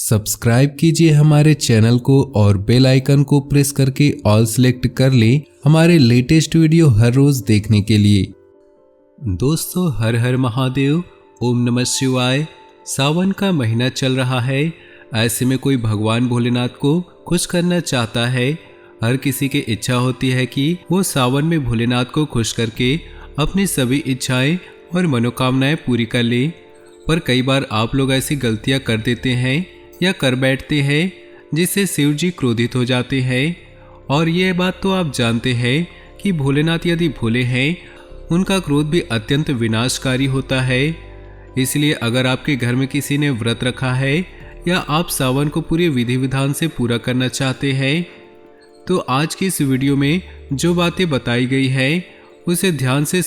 Subscribe कीजिए हमारे channel को और बेल आइकन को प्रेस करके ऑल सेलेक्ट कर लें हमारे लेटेस्ट वीडियो हर रोज देखने के लिए। दोस्तों, हर हर महादेव, ओम नमः शिवाय। सावन का महीना चल रहा है। ऐसे में कोई भगवान भोलेनाथ को खुश करना चाहता है। हर किसी की इच्छा होती है कि वो सावन में भोलेनाथ को खुश करके अपनी सभी इच्छाएं और मनोकामनाएं पूरी कर ले। पर कई बार आप लोग ऐसी गलतियां कर देते हैं या कर बैठते हैं जिससे शिव जी क्रोधित हो जाते हैं। और ये बात तो आप जानते हैं कि भोलेनाथ यदि भोले हैं, उनका क्रोध भी अत्यंत विनाशकारी होता है। इसलिए अगर आपके घर में किसी ने व्रत रखा है या आप सावन को पूरे विधि विधान से पूरा करना चाहते हैं, तो आज की इस वीडियो में जो बातें बताई गई है उसे ध्यान से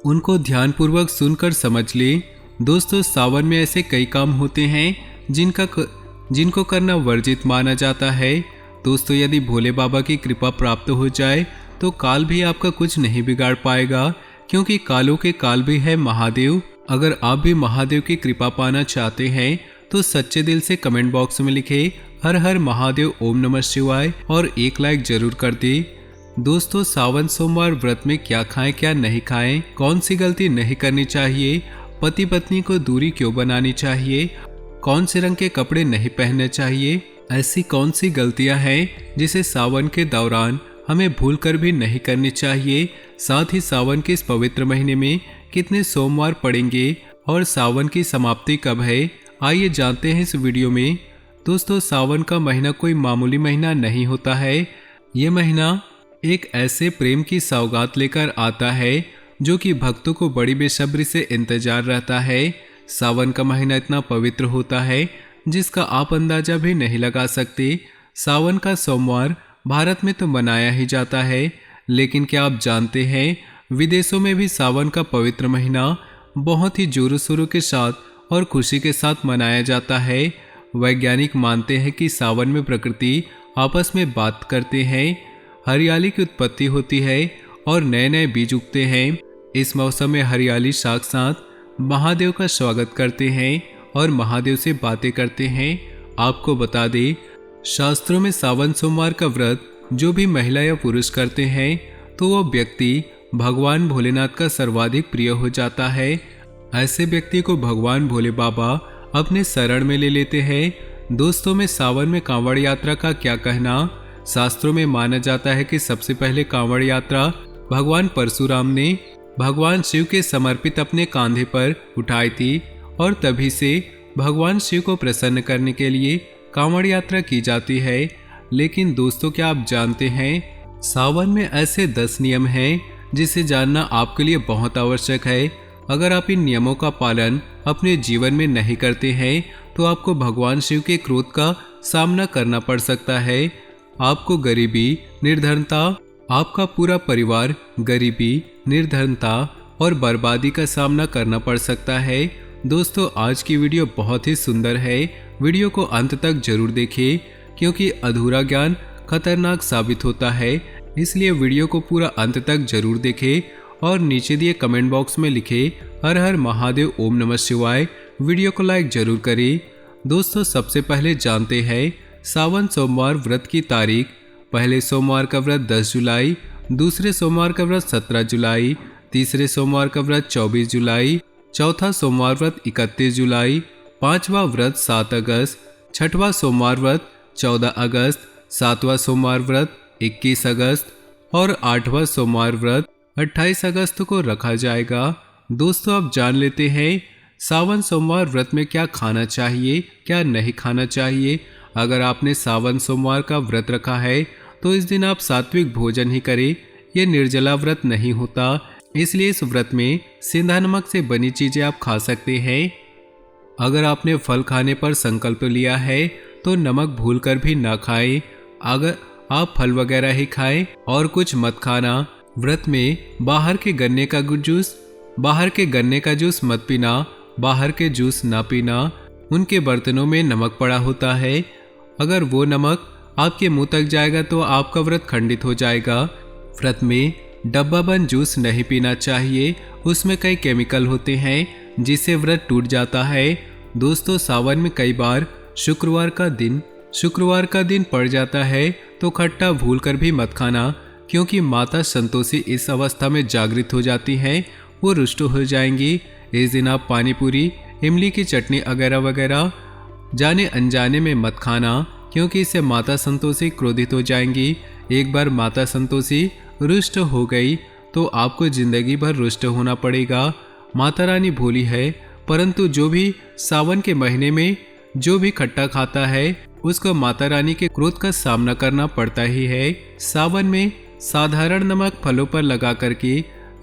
उनको ध्यानपूर्वक सुनकर समझ ले। दोस्तों, सावन में ऐसे कई काम होते हैं जिनको करना वर्जित माना जाता है। दोस्तों, यदि भोले बाबा की कृपा प्राप्त हो जाए तो काल भी आपका कुछ नहीं बिगाड़ पाएगा, क्योंकि कालों के काल भी है महादेव। अगर आप भी महादेव की कृपा पाना चाहते हैं तो सच्चे दिल से कमेंट बॉक्स में लिखे हर हर महादेव, ओम नमः शिवाय और एक लाइक जरूर कर दे। दोस्तों, सावन सोमवार व्रत में क्या खाएं क्या नहीं खाएं, कौन सी गलती नहीं करनी चाहिए, पति पत्नी को दूरी क्यों बनानी चाहिए, कौन से रंग के कपड़े नहीं पहनने चाहिए, ऐसी कौन सी गलतियां हैं जिसे सावन के दौरान हमें भूल कर भी नहीं करनी चाहिए। साथ ही सावन के इस पवित्र महीने में कितने सोमवार पड़ेंगे और सावन की समाप्ति कब है, आइए जानते हैं इस वीडियो में। दोस्तों, सावन का महीना कोई मामूली महीना नहीं होता है। ये महीना एक ऐसे प्रेम की सौगात लेकर आता है जो कि भक्तों को बड़ी बेसब्री से इंतजार रहता है। सावन का महीना इतना पवित्र होता है जिसका आप अंदाजा भी नहीं लगा सकते। सावन का सोमवार भारत में तो मनाया ही जाता है, लेकिन क्या आप जानते हैं विदेशों में भी सावन का पवित्र महीना बहुत ही जोरों शोरों के साथ और खुशी के साथ मनाया जाता है। वैज्ञानिक मानते हैं कि सावन में प्रकृति आपस में बात करते हैं, हरियाली की उत्पत्ति होती है और नए नए बीज उगते हैं। इस मौसम में हरियाली साथ महादेव का स्वागत करते हैं और महादेव से बातें करते हैं। आपको बता दें, शास्त्रों में सावन सोमवार का व्रत जो भी महिला या पुरुष करते हैं तो वो व्यक्ति भगवान भोलेनाथ का सर्वाधिक प्रिय हो जाता है। ऐसे व्यक्ति को भगवान भोले बाबा अपने शरण में ले लेते हैं। दोस्तों, में सावन में कांवड़ यात्रा का क्या कहना। शास्त्रों में माना जाता है कि सबसे पहले कांवड़ यात्रा भगवान परशुराम ने भगवान शिव के समर्पित अपने कांधे पर उठाई थी और तभी से भगवान शिव को प्रसन्न करने के लिए कांवड़ यात्रा की जाती है। लेकिन दोस्तों, क्या आप जानते हैं सावन में ऐसे 10 नियम हैं जिसे जानना आपके लिए बहुत आवश्यक है। अगर आप इन नियमों का पालन अपने जीवन में नहीं करते हैं तो आपको भगवान शिव के क्रोध का सामना करना पड़ सकता है। आपको गरीबी, निर्धनता, आपका पूरा परिवार गरीबी, निर्धनता और बर्बादी का सामना करना पड़ सकता है। दोस्तों, आज की वीडियो बहुत ही सुंदर है। वीडियो को अंत तक जरूर देखें, क्योंकि अधूरा ज्ञान खतरनाक साबित होता है। इसलिए वीडियो को पूरा अंत तक जरूर देखें और नीचे दिए कमेंट बॉक्स में लिखे हर हर महादेव, ओम नमः शिवाय। वीडियो को लाइक जरूर करें। दोस्तों, सबसे पहले जानते हैं सावन सोमवार व्रत की तारीख। पहले सोमवार का व्रत 10 जुलाई, दूसरे सोमवार का व्रत 17 जुलाई, तीसरे सोमवार का व्रत 24 जुलाई, चौथा सोमवार व्रत 31 जुलाई, पांचवा व्रत 7 अगस्त, छठवां सोमवार व्रत 14 अगस्त, सातवां सोमवार व्रत 21 अगस्त और आठवां सोमवार व्रत 28 अगस्त को रखा जाएगा। दोस्तों, अब जान लेते हैं सावन सोमवार व्रत में क्या खाना चाहिए, क्या नहीं खाना चाहिए। अगर आपने सावन सोमवार का व्रत रखा है तो इस दिन आप सात्विक भोजन ही करें। यह निर्जला व्रत नहीं होता, इसलिए इस व्रत में सेंधा नमक से बनी चीजें आप खा सकते हैं। अगर आपने फल खाने पर संकल्प लिया है तो नमक भूलकर भी ना खाएं। अगर आप फल वगैरह ही खाएं और कुछ मत खाना। व्रत में बाहर के गन्ने का जूस मत पीना, बाहर के जूस ना पीना। उनके बर्तनों में नमक पड़ा होता है, अगर वो नमक आपके मुंह तक जाएगा तो आपका व्रत खंडित हो जाएगा। व्रत में डब्बा बंद जूस नहीं पीना चाहिए, उसमें कई केमिकल होते हैं जिससे व्रत टूट जाता है। दोस्तों, सावन में कई बार शुक्रवार का दिन पड़ जाता है तो खट्टा भूलकर भी मत खाना, क्योंकि माता संतोषी इस अवस्था में जागृत हो जाती हैं, वो रुष्ट हो जाएंगी। इस दिन आप पानी पूरी, इमली की चटनी वगैरह वगैरह जाने अनजाने में मत खाना, क्योंकि इससे माता संतोषी क्रोधित हो जाएंगी। एक बार माता संतोषी रुष्ट हो गई तो आपको जिंदगी भर रुष्ट होना पड़ेगा। माता रानी भोली है, परंतु जो भी सावन के महीने में जो भी खट्टा खाता है उसको माता रानी के क्रोध का सामना करना पड़ता ही है। सावन में साधारण नमक फलों पर लगा करके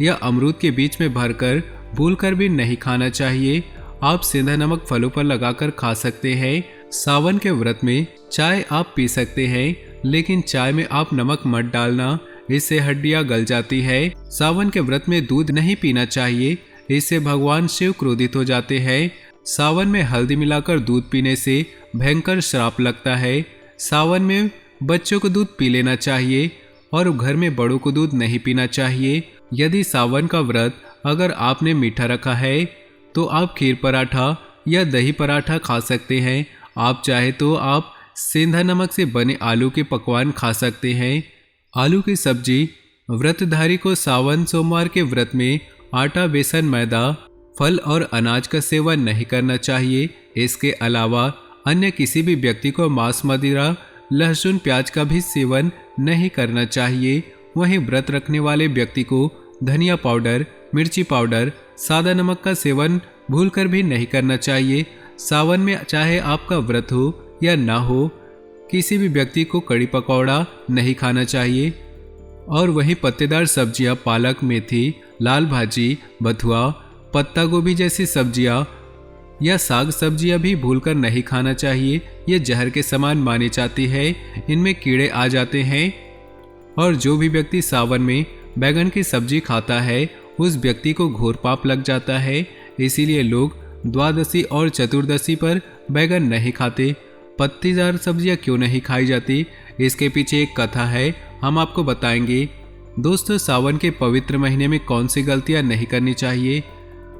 या अमरूद के बीच में भरकर भूलकर भी नहीं खाना चाहिए। आप सेंधा नमक फलों पर लगाकर खा सकते हैं। सावन के व्रत में चाय आप पी सकते हैं, लेकिन चाय में आप नमक मत डालना, इससे हड्डियां गल जाती है। सावन के व्रत में दूध नहीं पीना चाहिए, इससे भगवान शिव क्रोधित हो जाते हैं। सावन में हल्दी मिलाकर दूध पीने से भयंकर श्राप लगता है। सावन में बच्चों को दूध पी लेना चाहिए और घर में बड़ों को दूध नहीं पीना चाहिए। यदि सावन का व्रत अगर आपने मीठा रखा है तो आप खीर पराठा या दही पराठा खा सकते हैं। आप चाहे तो आप सेंधा नमक से बने आलू के पकवान खा सकते हैं। आलू की सब्जी। व्रतधारी को सावन सोमवार के व्रत में आटा, बेसन, मैदा, फल और अनाज का सेवन नहीं करना चाहिए। इसके अलावा अन्य किसी भी व्यक्ति को मांस, मदिरा, लहसुन, प्याज का भी सेवन नहीं करना चाहिए। वहीं व्रत रखने वाले व्यक्ति को धनिया पाउडर, मिर्ची पाउडर, सादा नमक का सेवन भूलकर भी नहीं करना चाहिए। सावन में चाहे आपका व्रत हो या ना हो, किसी भी व्यक्ति को कड़ी पकौड़ा नहीं खाना चाहिए। और वहीं पत्तेदार सब्जियां, पालक, मेथी, लाल भाजी, बथुआ, पत्ता गोभी जैसी सब्जियां या साग सब्जियां भी भूलकर नहीं खाना चाहिए। ये जहर के समान मानी जाती है, इनमें कीड़े आ जाते हैं। और जो भी व्यक्ति सावन में बैगन की सब्जी खाता है उस व्यक्ति को घोर पाप लग जाता है। इसीलिए लोग द्वादशी और चतुर्दशी पर बैगन नहीं खाते। पत्तीदार सब्जियां क्यों नहीं खाई जाती, इसके पीछे एक कथा है, हम आपको बताएंगे। दोस्तों, सावन के पवित्र महीने में कौन सी गलतियां नहीं करनी चाहिए?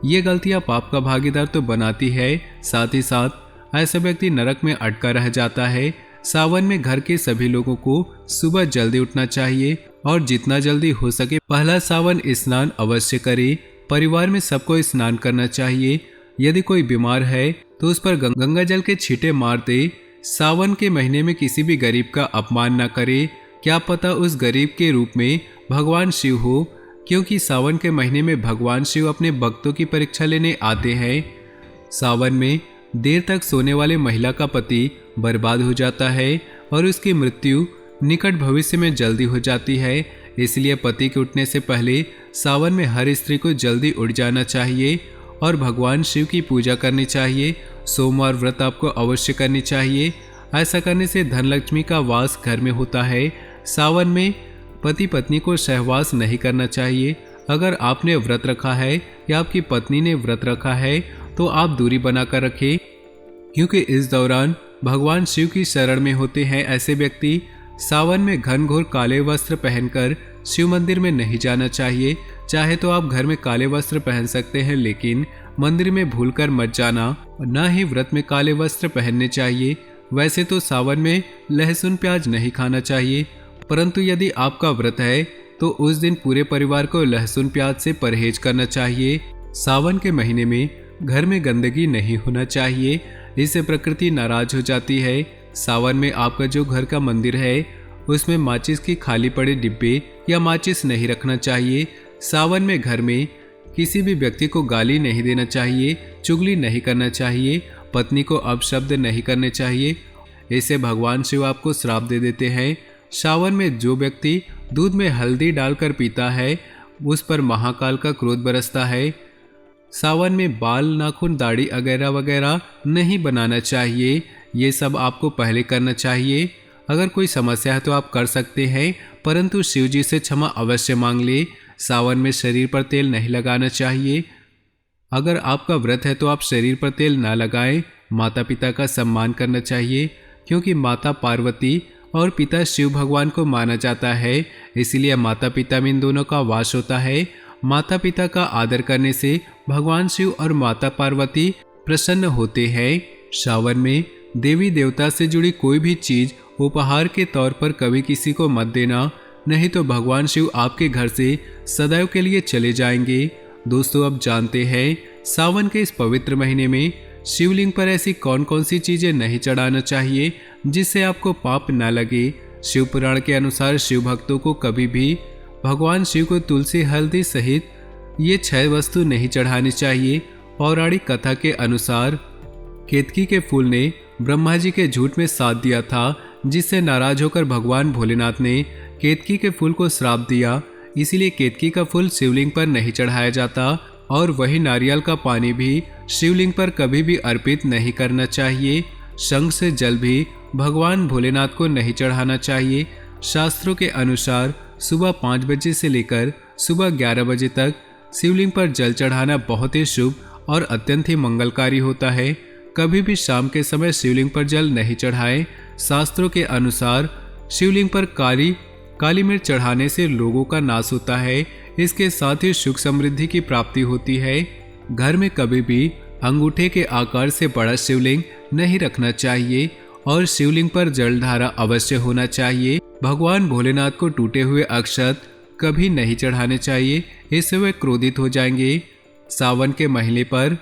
ये गलतियां पाप का भागीदार तो बनाती है, साथ ही साथ ऐसा व्यक्ति नरक में अटका रह जाता है। सावन में घर के सभी लोगों को सुबह जल्दी उठना चाहिए और जितना जल्दी हो सके पहला सावन स्नान अवश्य करें। परिवार में सबको स्नान करना चाहिए। यदि कोई बीमार है तो उस पर गंगा जल के छींटे मार दे। सावन के महीने में किसी भी गरीब का अपमान न करे। क्या पता उस गरीब के रूप में भगवान शिव हो, क्योंकि सावन के महीने में भगवान शिव अपने भक्तों की परीक्षा लेने आते हैं। सावन में देर तक सोने वाले महिला का पति बर्बाद हो जाता है और उसकी मृत्यु निकट भविष्य में जल्दी हो जाती है। इसलिए पति के उठने से पहले सावन में हर स्त्री को जल्दी उठ जाना चाहिए और भगवान शिव की पूजा करनी चाहिए। सोमवार व्रत आपको अवश्य करनी चाहिए। ऐसा करने से धनलक्ष्मी का वास घर में होता है। सावन में पति पत्नी को सहवास नहीं करना चाहिए। अगर आपने व्रत रखा है या आपकी पत्नी ने व्रत रखा है तो आप दूरी बनाकर रखें, क्योंकि इस दौरान भगवान शिव की शरण में होते हैं ऐसे व्यक्ति। सावन में घनघोर काले वस्त्र पहनकर शिव मंदिर में नहीं जाना चाहिए। चाहे तो आप घर में काले वस्त्र पहन सकते हैं, लेकिन मंदिर में भूलकर मत जाना। न ही व्रत में काले वस्त्र पहनने चाहिए। वैसे तो सावन में लहसुन, प्याज नहीं खाना चाहिए, परंतु यदि आपका व्रत है तो उस दिन पूरे परिवार को लहसुन, प्याज से परहेज करना चाहिए। सावन के महीने में घर में गंदगी नहीं होना चाहिए, इससे प्रकृति नाराज हो जाती है। सावन में आपका जो घर का मंदिर है उसमें माचिस की खाली पड़े डिब्बे या माचिस नहीं रखना चाहिए। सावन में घर में किसी भी व्यक्ति को गाली नहीं देना चाहिए, चुगली नहीं करना चाहिए, पत्नी को अपशब्द नहीं करने चाहिए, इससे भगवान शिव आपको श्राप दे देते हैं। सावन में जो व्यक्ति दूध में हल्दी डालकर पीता है उस पर महाकाल का क्रोध बरसता है। सावन में बाल, नाखून, दाढ़ी वगैरह वगैरह नहीं बनाना चाहिए। ये सब आपको पहले करना चाहिए। अगर कोई समस्या है तो आप कर सकते हैं, परंतु शिव जी से क्षमा अवश्य मांग ले। सावन में शरीर पर तेल नहीं लगाना चाहिए। अगर आपका व्रत है तो आप शरीर पर तेल ना लगाएं। माता पिता का सम्मान करना चाहिए, क्योंकि माता पार्वती और पिता शिव भगवान को माना जाता है, इसलिए माता पिता में इन दोनों का वास होता है। माता पिता का आदर करने से भगवान शिव और माता पार्वती प्रसन्न होते हैं। सावन में देवी देवता से जुड़ी कोई भी चीज उपहार के तौर पर कभी किसी को मत देना, नहीं तो भगवान शिव आपके घर से सदैव के लिए चले जाएंगे। दोस्तों, अब जानते हैं सावन के इस पवित्र महीने में शिवलिंग पर ऐसी कौन कौन सी चीजें नहीं चढ़ाना चाहिए जिससे आपको पाप न लगे। शिव पुराण के अनुसार शिव भक्तों को कभी भी भगवान शिव को तुलसी, हल्दी सहित ये 6 वस्तु नहीं चढ़ानी चाहिए। पौराणिक कथा के अनुसार केतकी के फूल ने ब्रह्मा जी के झूठ में साथ दिया था, जिससे नाराज होकर भगवान भोलेनाथ ने केतकी के फूल को श्राप दिया। इसीलिए केतकी का फूल शिवलिंग पर नहीं चढ़ाया जाता और वही नारियल का पानी भी शिवलिंग पर कभी भी अर्पित नहीं करना चाहिए। शंख से जल भी भगवान भोलेनाथ को नहीं चढ़ाना चाहिए। शास्त्रों के अनुसार सुबह 5 बजे से लेकर सुबह 11 बजे तक शिवलिंग पर जल चढ़ाना बहुत ही शुभ और अत्यंत ही मंगलकारी होता है। कभी भी शाम के समय शिवलिंग पर जल नहीं चढ़ाएं। शास्त्रों के अनुसार शिवलिंग पर काली मिर्च चढ़ाने से लोगों का नाश होता है। इसके साथ ही सुख समृद्धि की प्राप्ति होती है। घर में कभी भी अंगूठे के आकार से बड़ा शिवलिंग नहीं रखना चाहिए और शिवलिंग पर जलधारा अवश्य होना चाहिए। भगवान भोलेनाथ को टूटे हुए अक्षत कभी नहीं चढ़ाने चाहिए, इससे वे क्रोधित हो जाएंगे। सावन के महीने पर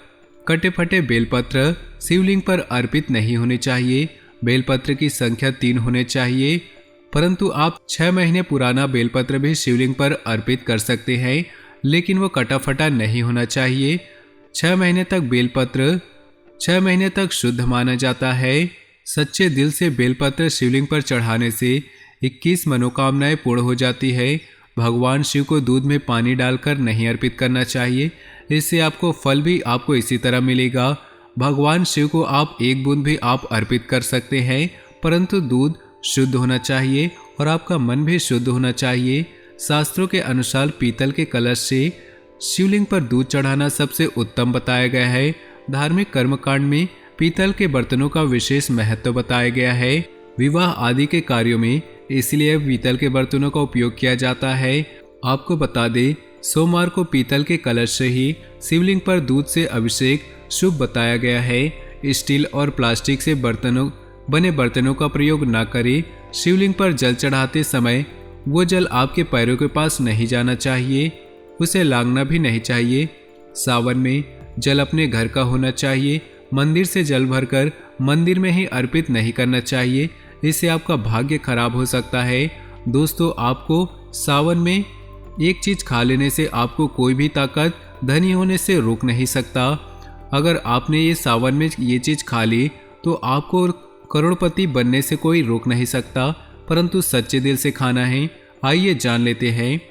कटे फटे बेलपत्र शिवलिंग पर अर्पित नहीं होने चाहिए। बेलपत्र की संख्या 3 होने चाहिए, परंतु आप 6 महीने पुराना बेलपत्र भी शिवलिंग पर अर्पित कर सकते हैं, लेकिन वो कटा फटा नहीं होना चाहिए। 6 महीने तक बेलपत्र 6 महीने तक शुद्ध माना जाता है। सच्चे दिल से बेलपत्र शिवलिंग पर चढ़ाने से 21 मनोकामनाएं पूर्ण हो जाती है। भगवान शिव को दूध में पानी डालकर नहीं अर्पित करना चाहिए, इससे आपको फल भी आपको इसी तरह मिलेगा। भगवान शिव को आप 1 बूंद भी आप अर्पित कर सकते हैं, परंतु दूध शुद्ध होना चाहिए और आपका मन भी शुद्ध होना चाहिए। शास्त्रों के अनुसार पीतल के कलश से शिवलिंग पर दूध चढ़ाना सबसे उत्तम बताया गया है। धार्मिक कर्मकांड में पीतल के बर्तनों का विशेष महत्व बताया गया है। विवाह आदि के कार्यों में इसलिए पीतल के बर्तनों का उपयोग किया जाता है। आपको बता दें, सोमवार को पीतल के कलश से ही शिवलिंग पर दूध से अभिषेक शुभ बताया गया है। स्टील और प्लास्टिक से बने बर्तनों का प्रयोग न करें। शिवलिंग पर जल चढ़ाते समय वो जल आपके पैरों के पास नहीं जाना चाहिए, उसे लांघना भी नहीं चाहिए। सावन में जल अपने घर का होना चाहिए। मंदिर से जल भरकर मंदिर में ही अर्पित नहीं करना चाहिए, इससे आपका भाग्य खराब हो सकता है। दोस्तों, आपको सावन में एक चीज खा लेने से आपको कोई भी ताकत धनी होने से रोक नहीं सकता। अगर आपने ये सावन में ये चीज खा ली तो आपको करोड़पति बनने से कोई रोक नहीं सकता, परंतु सच्चे दिल से खाना है। आइए जान लेते हैं।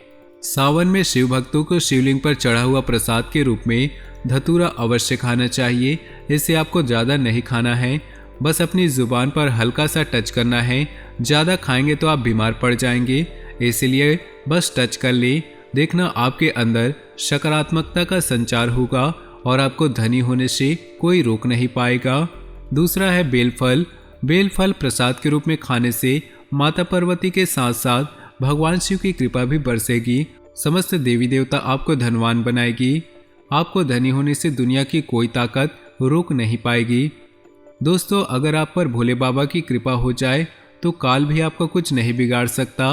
सावन में शिव भक्तों को शिवलिंग पर चढ़ा हुआ प्रसाद के रूप में धतूरा अवश्य खाना चाहिए। इसे आपको ज़्यादा नहीं खाना है, बस अपनी जुबान पर हल्का सा टच करना है। ज़्यादा खाएंगे तो आप बीमार पड़ जाएंगे, इसलिए बस टच कर ले। देखना आपके अंदर सकारात्मकता का संचार होगा और आपको धनी होने से कोई रोक नहीं पाएगा। दूसरा है बेलफल। बेलफल प्रसाद के रूप में खाने से माता पार्वती के साथ साथ भगवान शिव की कृपा भी बरसेगी। समस्त देवी देवता आपको धनवान बनाएगी। आपको धनी होने से दुनिया की कोई ताकत रोक नहीं पाएगी। दोस्तों, अगर आप पर भोले बाबा की कृपा हो जाए तो काल भी आपका कुछ नहीं बिगाड़ सकता।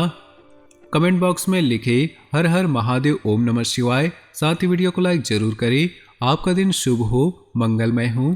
कमेंट बॉक्स में लिखे हर हर महादेव, ओम नमः शिवाय। साथ ही वीडियो को लाइक जरूर करें। आपका दिन शुभ हो, मंगलमय हो।